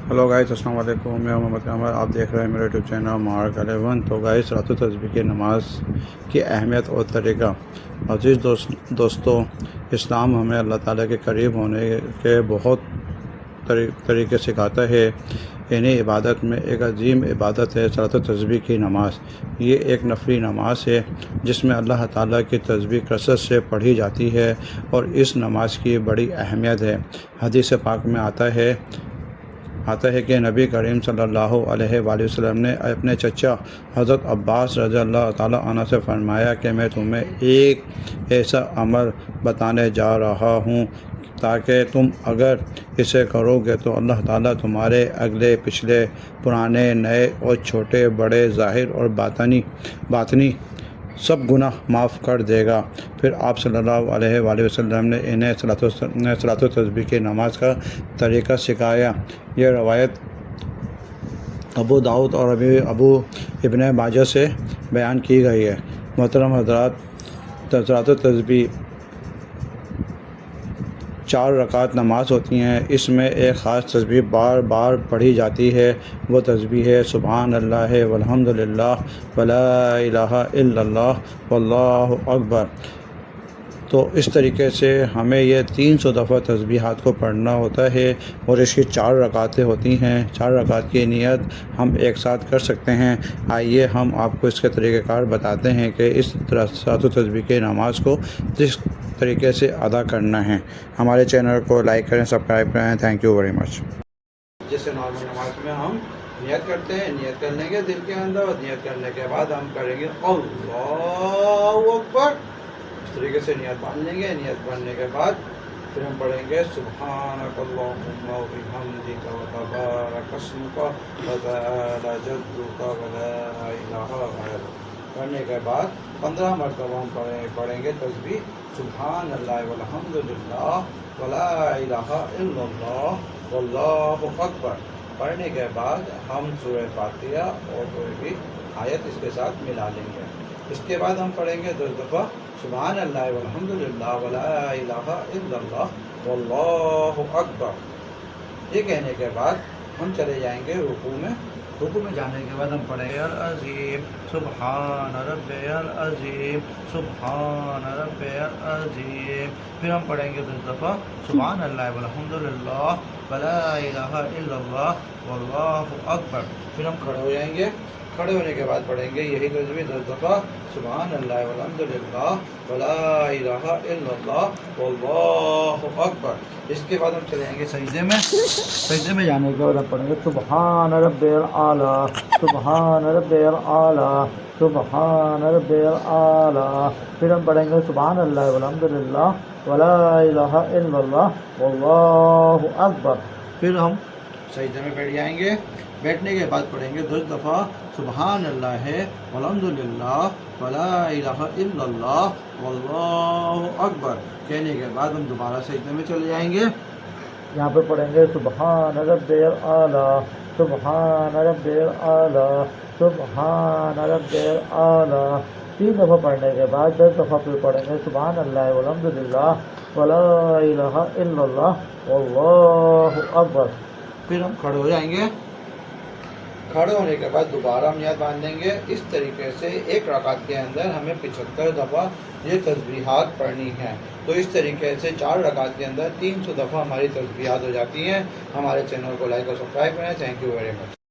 Hello guys, अस्सलाम वालेकुम। मैं मोहम्मद अमर, आप देख रहे हैं मेरा यूट्यूब चैनल मुबारक 11। तो गाइस, रात तस्बीह की नमाज की अहमियत और तरीक़ा। अज़ीज़ दोस्तों, इस्लाम हमें अल्लाह ताला के करीब होने के बहुत तरीके सिखाता है। इन्हीं इबादत में एक अजीम इबादत है रात तस्बीह की नमाज। ये एक नफली नमाज है जिसमें अल्लाह ताला की तस्बीह कसरत से पढ़ी जाती है और इस नमाज की बड़ी अहमियत है। हदीस पाक में आता है कि नबी करीम सल्लल्लाहु अलैहि वसल्लम ने अपने चचा हज़रत अब्बास रज़ियल्लाहु ताला अन्हु से फरमाया कि मैं तुम्हें एक ऐसा अमल बताने जा रहा हूँ ताकि तुम अगर इसे करोगे तो अल्लाह ताला तुम्हारे अगले पिछले पुराने नए और छोटे बड़े ज़ाहिर और बातनी सब गुनाह माफ़ कर देगा। फिर आप सल्लल्लाहु अलैहि वसल्लम ने इन्हें सलात तस्बीह की नमाज का तरीक़ा सिखाया। यह रवायत अबू दाऊद और अबू इब्न माजा से बयान की गई है। मोहतरम हज़रात, सलात तस्बीह 4 रकात नमाज होती हैं। इसमें एक ख़ास तस्बीह बार बार पढ़ी जाती है। वो तस्बीह है सुबहान अल्लाह वल्हम्दुलिल्लाह वला इलाहा इल्लल्लाह वल्लाहु अकबर। तो इस तरीके से हमें ये 300 दफ़ा तस्बीहात को पढ़ना होता है और इसकी 4 रकातें होती हैं। 4 रकात की नियत हम एक साथ कर सकते हैं। आइए हम आपको इसके तरीक़ेकार बताते हैं कि इस सलात तस्बीह की नमाज को किस तरीके से अदा करना है। हमारे चैनल को लाइक करें, सब्सक्राइब करें। Thank you very much. जैसे नॉर्मल नमाज में हम नियत करते हैं, नियत करने के दिल के अंदर और नियत करने के बाद हम करेंगे अल्लाहु अकबर। इस तरीके से नियत बांध लेंगे। नियत बांधने के बाद फिर हम पढ़ेंगे सुब्हानकल्लाहुम्मा व बिहम्दिका व तबारक अस्मुका व तआला जद्दुका व ला इलाहा गैरुक। पढ़ने के बाद 15 मरतबा हम पढ़ेंगे तस्बीह सुब्हान अल्लाह वल्हम्दुलिल्लाह वला इलाहा इल्लल्लाह वल्लाहु अकबर। पढ़ने के बाद हम सूरह फातिहा और कोई भी आयत इसके साथ मिला लेंगे। इसके बाद हम पढ़ेंगे 10 दफ़ा सुब्हान अल्लाह वल्हम्दुलिल्लाह वला इलाहा इल्लल्लाह वल्लाहु अकबर। ये कहने के बाद हम चले जाएंगे रुकू में। रुकू में जाने के बाद हम पढ़ेंगे अल अज़ीम सुब्हान रब्बियल अज़ीम सुब्हान रब्बियल अज़ीम। फिर हम पढ़ेंगे 10 दफ़ा सुब्हान अल्लाह वल्हम्दुलिल्लाह वला इलाहा इल्लल्लाह वल्लाहु अकबर। फिर हम खड़े हो जाएंगे। खड़े होने के बाद पढ़ेंगे यही तस्बीह 10 दफ़ा सुब्हान अल्लाह वल्हम्दुलिल्लाह वला इलाहा इल्लल्लाह वल्लाहु अकबर। इसके बाद हम चले जाएंगे सजदे में। सजदे में जाने के बाद हम पढ़ेंगे सुब्हान रब्बियल आला सुब्हान रब्बियल आला सुब्हान रब्बियल आला। फिर हम पढ़ेंगे सुब्हान अल्लाह वल्हम्दुलिल्लाह वला इलाहा इल्लल्लाह वल्लाहु अकबर। फिर हम सजदे में बैठ जाएंगे। बैठने के बाद पढ़ेंगे 10 दफ़ा सुब्हान अल्लाह वल्हम्दुलिल्लाह वला इलाहा इल्लल्लाह वल्लाहु अकबर। कहने के बाद हम दोबारा सजदे में चले जाएंगे। यहाँ पर पढ़ेंगे सुब्हान रब्बियल आला सुब्हान रब्बियल आला सुब्हान रब्बियल आला। 3 दफ़ा पढ़ने के बाद 10 दफ़ा फिर पढ़ेंगे सुब्हान अल्लाह वल्हम्दुलिल्लाह वला इलाहा इल्लल्लाह वल्लाहु अकबर। फिर हम खड़े हो जाएंगे। खड़े होने के बाद दोबारा हम नियत बांधेंगे। इस तरीके से एक रकात के अंदर हमें 75 दफ़ा ये तस्बीहात पढ़नी है। तो इस तरीके से 4 रकात के अंदर 300 दफ़ा हमारी तस्बीहात हो जाती हैं। हमारे चैनल को लाइक और सब्सक्राइब करें। Thank you very much.